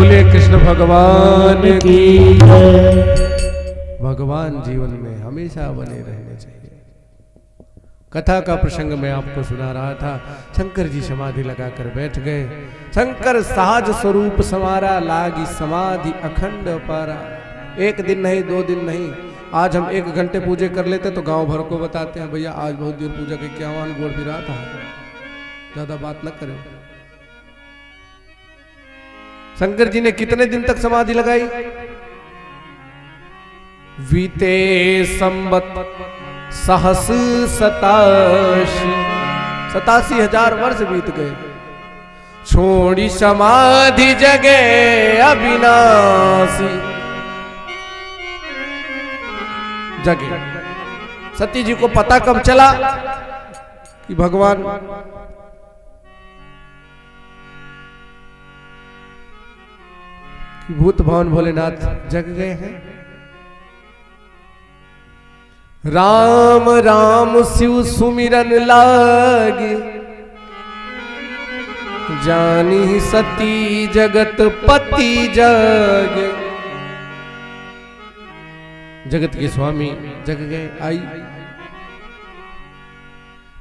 बोले कृष्ण भगवान की। भगवान जीवन में हमेशा बने रहने चाहिए। कथा का प्रसंग मैं आपको सुना रहा था। शंकर जी समाधि लगाकर बैठ गए। शंकर सहज स्वरूप समारा, लागी समाधि अखंड पारा। एक दिन नहीं, 2 दिन नहीं, आज हम 1 घंटे पूजे कर लेते तो गांव भर को बताते हैं भैया आज बहुत देर पूजा की, क्या वहां गोड़ फिरा था। ज्यादा बात न करें। शंकर जी ने कितने दिन तक समाधि लगाई? वीते संवत सहस 87,000 वर्ष बीत गए। छोड़ी समाधि जगे अविनाशी। जगे सती जी को पता कब चला कि भगवान कि भूत भवन भोलेनाथ जग गए हैं। राम राम शिव सुमिरन लागे, जानी सती जगत पति जागे। जगत के स्वामी जग गए। आई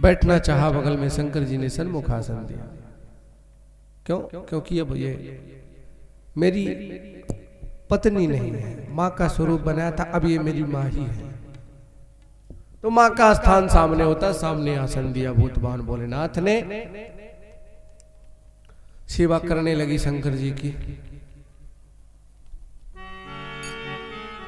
बैठना चाहा बगल में, शंकर जी ने सन्मुख आसन दिया। क्यों? क्योंकि अब ये मेरी पत्नी नहीं है, माँ का स्वरूप बनाया था, अब ये मेरी माँ ही है। तो माँ का स्थान सामने होता, सामने आसन दिया भूत भवन भोलेनाथ ने। सेवा करने लगी शंकर जी की।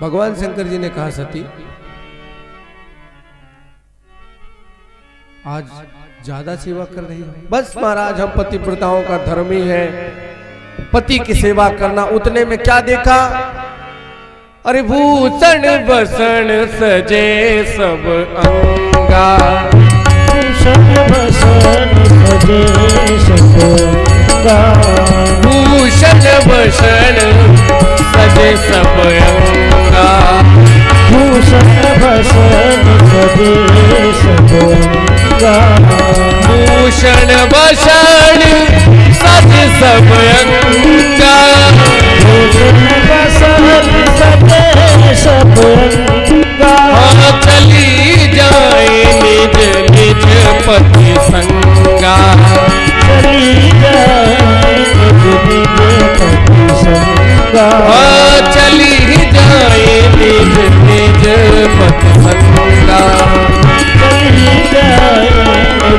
भगवान शंकर जी ने कहा सती आज ज्यादा सेवा कर रही हो। बस महाराज हम पतिव्रताओं का धर्म ही है, पति की सेवा करना। उतने में क्या देखा? अरे भूषण बसन सजे सब अंगा, भूषण बसन सजे सब अंगा, भूषण बसन सजे सब अंगा, भूषण बसन सजे सब अंगा, भूषण बसन सजे सब अंगा, भूषण बसन सजे सब अंगा। चली जाए निज निज पति संगा, चली जाए निज निज पति संगा, चली जाए निज निज पति संगा, चली जाए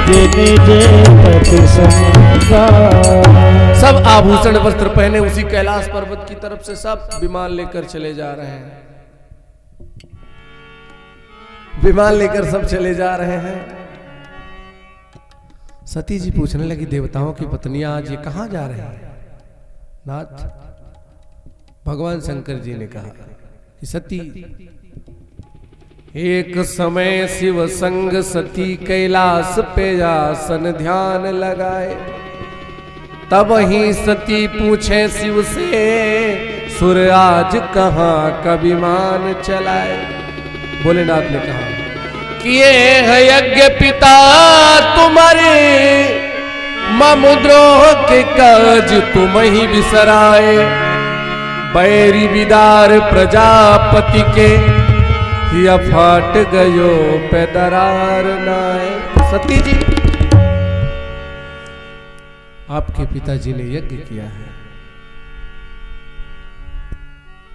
निज निज पति संगा। सब आभूषण वस्त्र पहने उसी कैलाश पर्वत की तरफ से सब विमान लेकर चले जा रहे हैं। विमान लेकर सब चले जा रहे हैं। सती जी पूछने लगी देवताओं की पत्नियां आज ये कहां जा रहे हैं? नाथ, भगवान शंकर जी ने कहा कि सती एक समय शिव संग सती कैलाश पे आसन ध्यान लगाए। तब ही सती पूछे शिव से सुर आज कहाँ का विमान चलाए। भोलेनाथ ने कहा किए है यज्ञ पिता तुम्हारे, ममुद्रोह के काज तुम ही बिसराए। बैरी विदार प्रजापति के हिया फाट गयो पे दरार नाय। सती जी आपके पिताजी ने यज्ञ किया है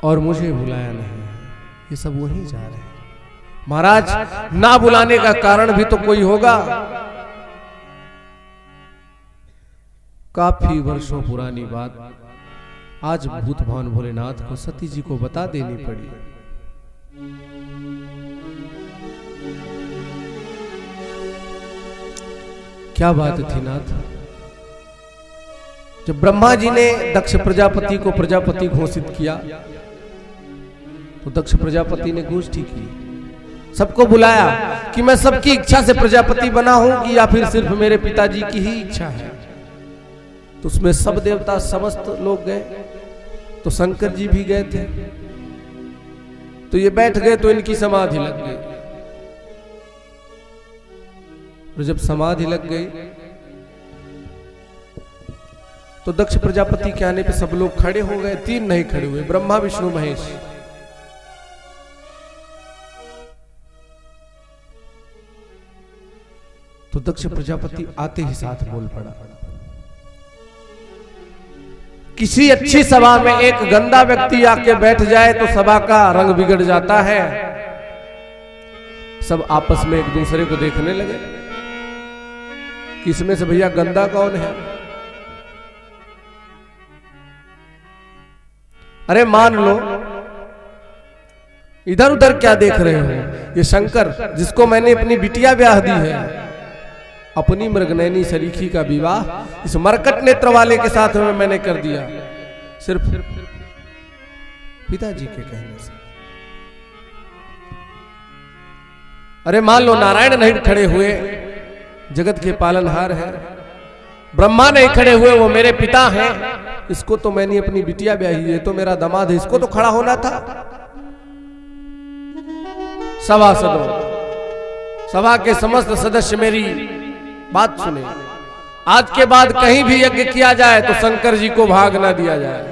और मुझे बुलाया नहीं, ये सब वहीं जा रहे हैं। महाराज ना बुलाने का कारण भी तो कोई होगा। काफी वर्षों पुरानी बात आज भूत भवन भोलेनाथ को सती जी को बता देनी पड़ी। क्या बात थी नाथ? जब ब्रह्मा जी ने दक्ष प्रजापति को प्रजापति घोषित किया तो दक्ष प्रजापति ने गोष्ठी की, सबको बुलाया कि मैं सबकी इच्छा से प्रजापति बना हूं कि या फिर सिर्फ मेरे पिताजी की ही इच्छा है। तो उसमें सब देवता समस्त लोग गए, तो शंकर जी भी गए थे। तो ये बैठ गए तो इनकी समाधि लग गई। और जब समाधि लग गई तो दक्ष प्रजापति के आने पे सब लोग खड़े हो गए, 3 नहीं खड़े हुए, ब्रह्मा विष्णु महेश। तो दक्ष प्रजापति आते ही साथ बोल पड़ा। किसी अच्छी सभा में एक गंदा व्यक्ति आके बैठ जाए तो सभा का रंग बिगड़ जाता है। सब आपस में एक दूसरे को देखने लगे कि इसमें से भैया गंदा कौन है। अरे मान लो, इधर उधर क्या देख रहे हो, ये शंकर जिसको मैंने अपनी बिटिया ब्याह दी है, अपनी मृगनयनी सरीखी का विवाह इस मरकट नेत्र वाले के साथ में मैंने कर दिया, सिर्फ पिताजी के कहने से। अरे मान लो नारायण नहीं खड़े हुए, जगत के पालनहार हैं, ब्रह्मा नहीं खड़े हुए, वो मेरे पिता हैं, इसको तो मैंने अपनी बिटिया ब्याही है, तो मेरा दामाद है, इसको तो खड़ा होना था। सभासदों, सभा के समस्त सदस्य मेरी बात सुने। आज के बाद कहीं भी यज्ञ किया जाए तो शंकर जी को भाग ना दिया जाए,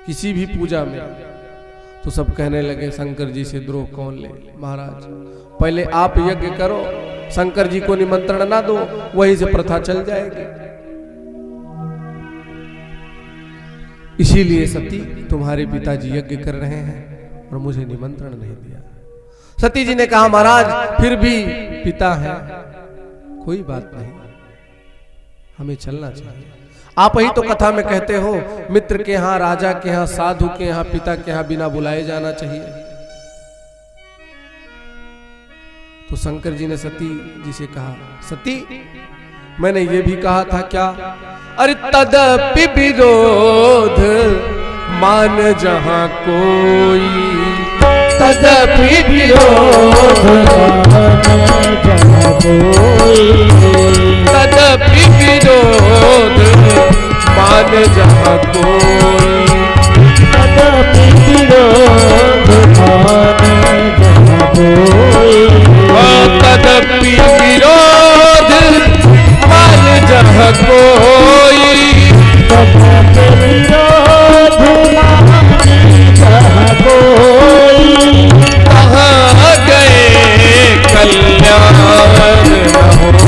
किसी भी पूजा में। तो सब कहने लगे शंकर जी से द्रोह कौन ले। महाराज पहले आप यज्ञ करो, शंकर जी को निमंत्रण ना दो, वहीं से प्रथा चल जाएगी। इसीलिए सती तुम्हारे पिताजी यज्ञ कर रहे हैं और मुझे निमंत्रण नहीं दिया। सती जी ने कहा महाराज फिर भी पिता है, कोई बात नहीं, हमें चलना चाहिए। आप ही तो कथा में कहते हो मित्र के यहाँ, राजा के यहाँ, साधु के यहाँ, पिता के यहाँ बिना बुलाए जाना चाहिए। तो शंकर जी ने सती जी से कहा, सती मैंने ये भी कहा था क्या? अरे तदपि विरोध मान जहां कोई, तदपि विरोध मान जहाँ कोई, तदपि विरोध मान जहां कोई, तदपि विरोध मान जहाँ कोई, तदपि विरोध मान जहां कोई, तदपि विरोध मान जहाँ कोई, कहाँ गए कल्याण न होई,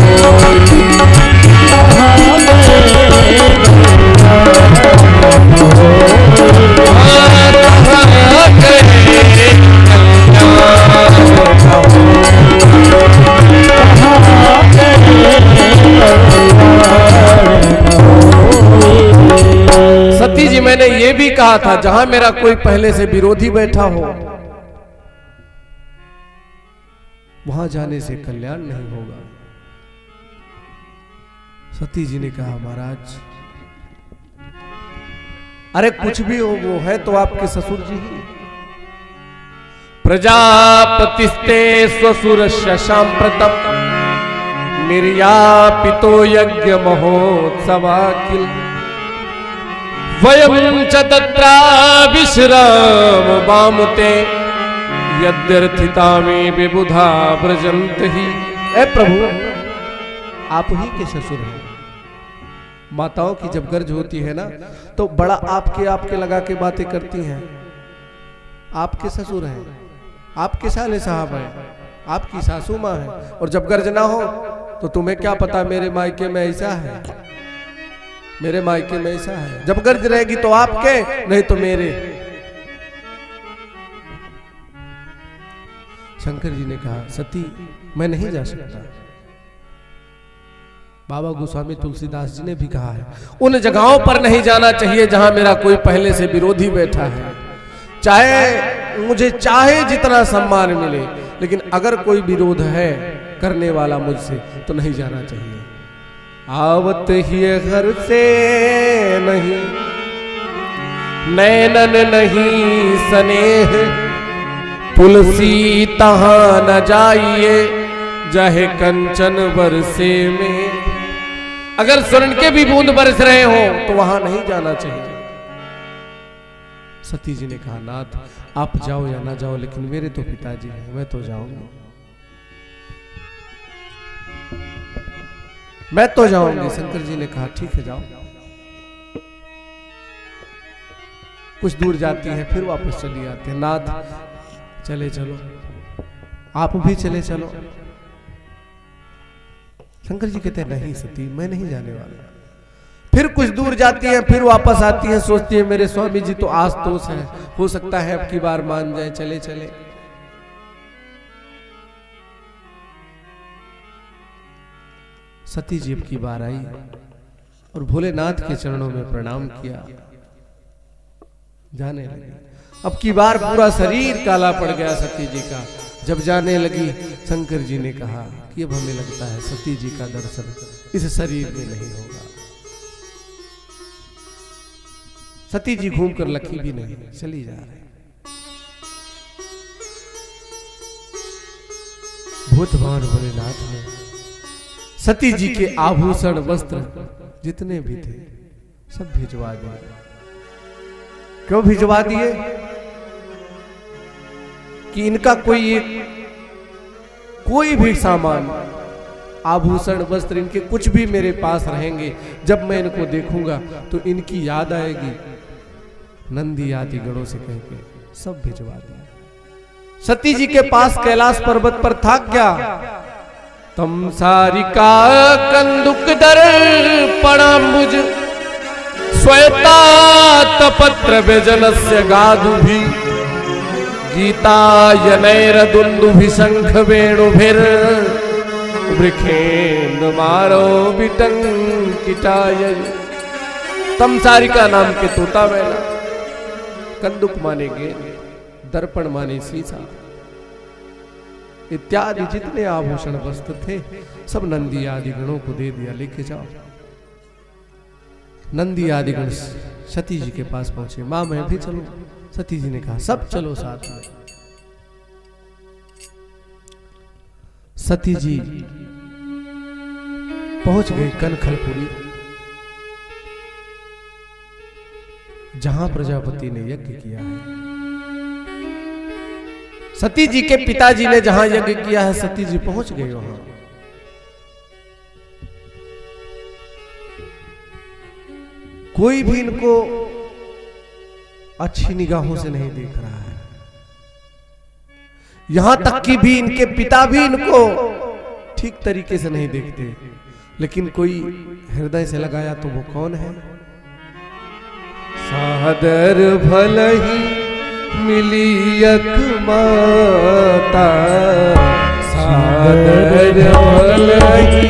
कहाँ गए सती जी मैंने ये भी कहा था जहां मेरा कोई पहले से विरोधी बैठा हो वहां जाने से कल्याण नहीं होगा। सती जी ने कहा महाराज अरे कुछ भी हो, वो है तो आपके ससुर जी ही। प्रजापतिस्ते स्वसुर सांप्रतम निर्यापितो यज्ञ महोत्सवाकिल, वयं च तत्रा विश्राम वामुते यद्यर्थिता में विबुधा व्रजंत ही। ए प्रभु आप ही के ससुर हैं। माताओं की जब गर्ज होती है ना तो बड़ा आपके लगा के बातें करती हैं। आपके ससुर हैं, आपके साले साहब हैं, आपकी सासू माँ है, और जब गर्ज ना हो तो तुम्हें क्या पता मेरे मायके में ऐसा है, मेरे मायके में ऐसा है। जब गर्ज रहेगी तो आपके, नहीं तो मेरे। शंकर जी ने कहा सती मैं नहीं जा सकता। बाबा गोस्वामी तुलसीदास जी ने भी कहा है उन जगहों पर नहीं जाना चाहिए जहां मेरा कोई पहले से विरोधी बैठा है। चाहे मुझे चाहे जितना सम्मान मिले, लेकिन अगर कोई विरोध है करने वाला मुझसे तो नहीं जाना चाहिए। आवत ही घर से नहीं नैनन नहीं स्नेह, तुलसी तहां न जाइए जहे कंचन बरसे में। अगर स्वर्ण के भी बूंद बरस रहे हो तो वहां नहीं जाना चाहिए। सती जी ने कहा नाथ आप जाओ या ना जाओ, लेकिन मेरे तो पिताजी हैं, मैं तो जाऊंगा। मैं तो जाऊंगी। शंकर जी ने कहा ठीक है जाओ। कुछ दूर जाती है फिर वापस चली आती है। नाथ चले चलो, आप भी चले चलो। शंकर जी कहते हैं नहीं सती, मैं नहीं जाने वाला। फिर कुछ दूर जाती है फिर वापस आती है, सोचती है मेरे स्वामी जी तो आस तोस है, हो सकता है अब की बार मान जाए, चले चले। सती जी अब की बार आई और भोलेनाथ के चरणों में प्रणाम किया, जाने लगी। अब की बार पूरा शरीर काला पड़ गया सती जी का। जब जाने लगी शंकर जी ने कहा कि अब हमें लगता है सती जी का दर्शन इस शरीर में नहीं होगा। सती जी घूमकर लखी भी नहीं, चली जा रही। भूतवान भोलेनाथ ने सती जी के आभूषण वस्त्र जितने भी थे सब भिजवा दिए। क्यों भिजवा दिए? कि इनका कोई भी सामान, आभूषण, वस्त्र, इनके कुछ भी मेरे पास रहेंगे, जब मैं इनको देखूंगा तो इनकी याद आएगी। नंदी आदि गणों से कह के सब भिजवा दिया। सती जी के पास कैलाश पर्वत पर था क्या? तम सारिका कंदुक दर पणाम्बुज श्वेता तपत्र व्यजनस्य गाधु भी गीता यनैरदुन्दुभि शंख वेणुभिर वृखेन्द्र मारो विटंकिटाय। तमसारिका नाम के तोता मैना, कंदुक माने गेंद, दर्पण माने शीशा, इत्यादि जितने आभूषण वस्त्र थे सब नंदी आदि गणों को दे दिया, लेके जाओ। नंदी आदि गण सती जी के पास पहुंचे। मां मैं भी चलूं? सती जी ने कहा सब चलो साथ में। सती जी पहुंच गई कनखलपुरी, जहां प्रजापति ने यज्ञ किया है। सती जी के पिताजी ने जहां यज्ञ किया है, सती जी पहुंच गए वहां। कोई भी इनको अच्छी निगाहों से नहीं देख रहा है। यहां तक कि भी इनके पिता भी इनको ठीक तरीके से नहीं देखते। लेकिन कोई हृदय से लगाया तो वो कौन है? सादर भलही मिली एक माता, सादर भलही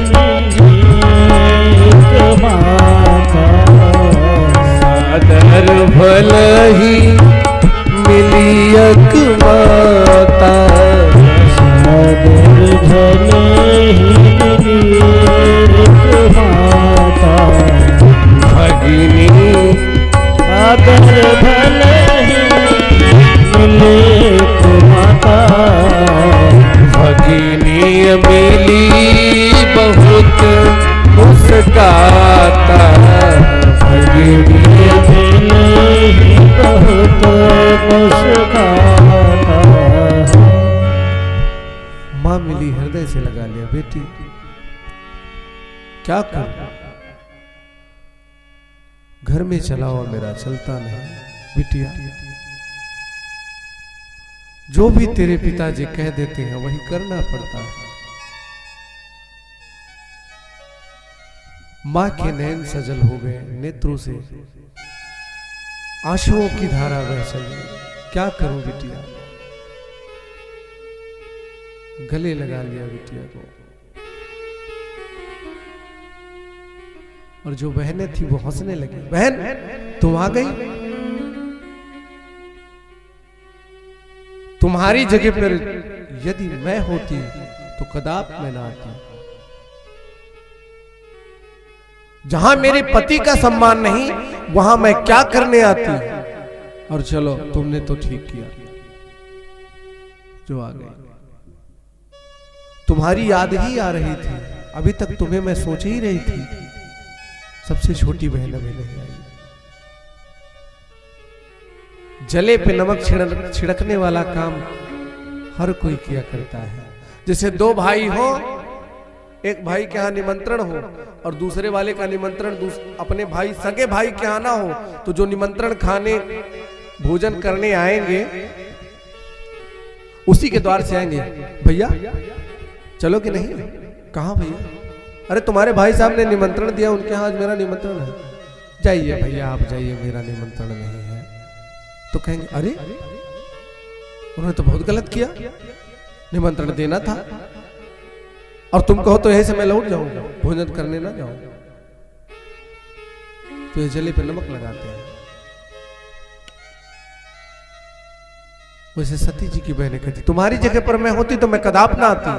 सादर भलही मिली एक माता, सादर भलही मिली एक माता, भगिनी सादर भलही मिली एक माता, भगिनी मिली बहुत मुस्काता, भगिनी मिली बहुत मुस्काता। मां मिली, हृदय से लगा लिया। बेटी क्या कर, घर में चलाओ मेरा चलता नहीं। बिटिया जो भी तेरे पिताजी कह देते हैं वही करना पड़ता है। मां के नैन सजल हो गए, नेत्रों से आंसुओं की धारा बह चली। क्या करूं बिटिया? गले लगा लिया बिटिया को। और जो बहनें थी वो हंसने लगी। बहन तुम आ गई? तुम्हारी जगह पर यदि मैं होती तो कदाप मैं ना आती। जहां मेरे पति का सम्मान नहीं वहां मैं क्या करने आती। और चलो तुमने तो ठीक किया जो आ गई। तुम्हारी याद ही आ रही थी, अभी तक तुम्हें मैं सोच ही रही थी। सबसे छोटी बहन अभी नहीं आई। जले पे नमक छिड़कने वाला काम हर कोई किया करता है। जैसे दो भाई हो, एक भाई के यहाँ निमंत्रण हो और दूसरे वाले का निमंत्रण अपने भाई सगे भाई के यहाँ ना हो, तो जो निमंत्रण खाने भोजन करने आएंगे उसी के द्वार से आएंगे, भैया चलो कि नहीं? कहाँ भैया? अरे तुम्हारे भाई साहब ने निमंत्रण दिया, उनके यहाँ आज मेरा निमंत्रण है, जाइए भैया आप जाइए, मेरा निमंत्रण नहीं है। तो कहेंगे अरे उन्होंने तो बहुत गलत किया, निमंत्रण देना था, और तुम कहो तो यही से मैं लौट जाऊंगा, भोजन करने ना जाऊं। तो ये जले पे नमक लगाते हैं। वैसे सती जी की बहनें कहती तुम्हारी जगह पर मैं होती तो मैं कदाप ना आती,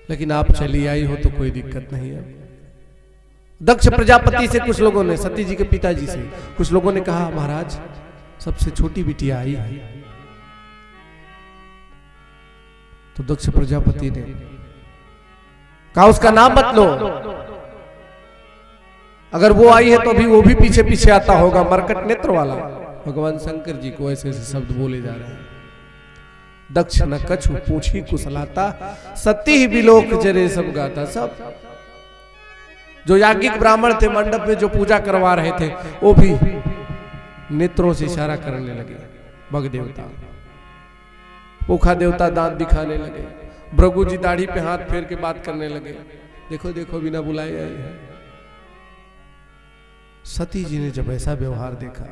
लेकिन आप चली आई हो तो कोई दिक्कत नहीं है। दक्ष प्रजापति से कुछ लोगों ने, सती जी के पिताजी से कुछ लोगों ने कहा महाराज सबसे छोटी बिटिया आई है। तो दक्ष प्रजापति ने कहा उसका नाम मत लो, अगर वो आई है तो अभी वो भी पीछे पीछे आता होगा, मरकट नेत्र वाला। भगवान शंकर जी को ऐसे ऐसे शब्द बोले जा रहे हैं। दक्ष न कछु पूछी कुशलाता, सती ही बिलोक जरे सब गाता। सब जो याज्ञिक ब्राह्मण थे मंडप में जो पूजा करवा रहे थे, वो भी नेत्रों से इशारा करने लगे। भग देवता, पोखा देवता दांत दिखाने लगे, भृगु जी दाढ़ी पे हाथ फेर के बात करने लगे, देखो देखो बिना बुलाए आई है। सती जी ने जब ऐसा व्यवहार देखा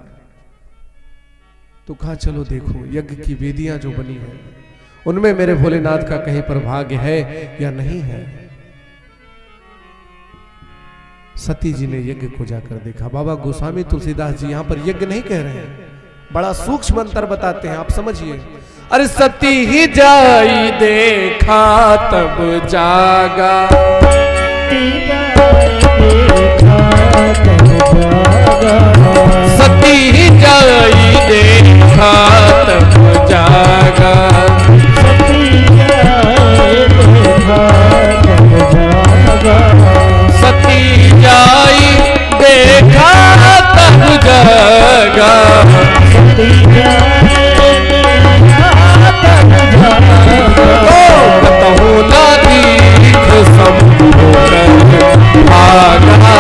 तो कहा चलो देखो यज्ञ की वेदियां जो बनी है उनमें मेरे भोलेनाथ का कहीं पर भाग्य है या नहीं है। सती जी ने यज्ञ को जाकर देखा। बाबा गोस्वामी तुलसीदास जी यहाँ पर यज्ञ नहीं कह रहे हैं, बड़ा सूक्ष्म अंतर बताते हैं, आप समझिए। अरे सती ही जाई देखा तब जागा, सती ही जाई देखा तब जागा, सती जाई देखा तब जागा, कतहु ना दीख संभोग भागा,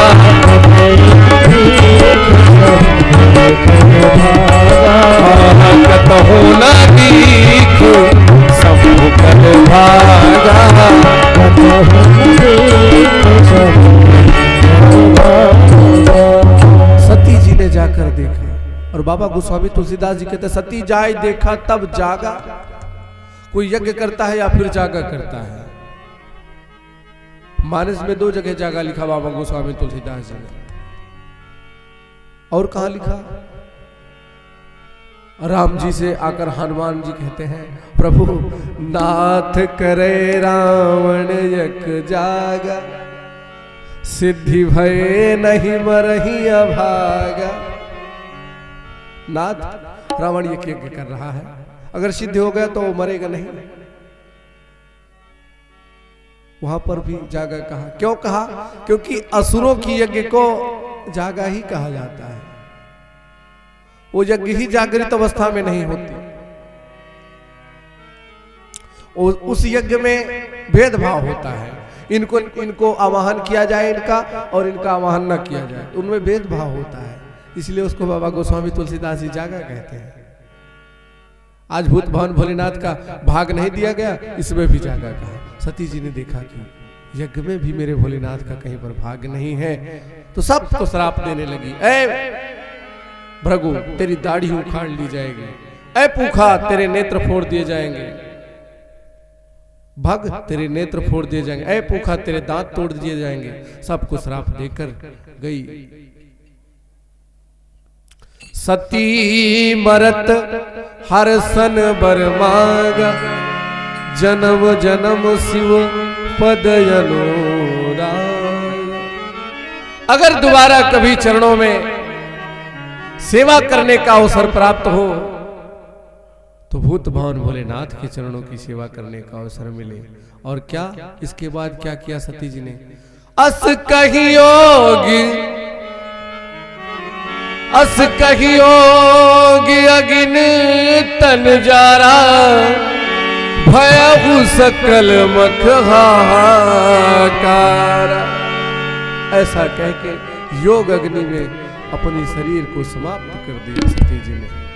कतहु ना दीख संभोग भागा। सती जी ने जाकर देखा और बाबा गोस्वामी तुलसीदास जी कहते सती जाए देखा तब जागा। कोई यज्ञ करता है या फिर जागा करता है। मानस में 2 जगह जागा लिखा बाबा गोस्वामी तुलसीदास जी ने, और कहां लिखा? राम जी से आकर हनुमान जी कहते हैं प्रभु नाथ करे रावण यक जागा, सिद्धि भय नहीं मरही अभागा। नाथ रावण यज्ञ कर रहा है, अगर सिद्ध हो गया तो वो मरेगा नहीं। वहां पर भी जागा कहा, क्यों कहा? क्योंकि असुरों की यज्ञ को जागा ही कहा जाता है। वो यज्ञ ही जागृत अवस्था में नहीं होती। उस यज्ञ में भेदभाव होता है, इनको आवाहन किया जाए इनका और इनका आवाहन न किया जाए, उनमें भेदभाव होता है। इसलिए उसको बाबा गोस्वामी तुलसीदास जी जागा कहते हैं। आज भूत भवन भोलेनाथ का भाग नहीं दिया गया, इसमें भी जागा कहा। सती जी ने देखा कि यज्ञ में भी मेरे भोलेनाथ का कहीं पर भाग नहीं है, तो सबको श्राप देने लगी। ऐ भृगु तेरी दाढ़ी उखाड़ ली जाएगी, ऐ पूखा तेरे नेत्र फोड़ दिए जाएंगे, भग तेरे नेत्र फोड़ दिए जाएंगे, ऐ पूखा तेरे दांत तोड़ दिए जाएंगे। सबको श्राप देकर गई। सती मरत हर सन बर मांगा, जन्म जन्म शिव पद अनुराग। अगर दोबारा कभी चरणों में सेवा करने का अवसर प्राप्त हो तो भूत भवन भोलेनाथ के चरणों की सेवा करने का अवसर मिले। और क्या इसके बाद क्या किया सती जी ने? अस कहियोगी, अस कहियोगी अगिन तन जारा, भयउ सकल मख हाहाकार। ऐसा कह के योग अग्नि में अपने शरीर को समाप्त कर दिया सती जी ने।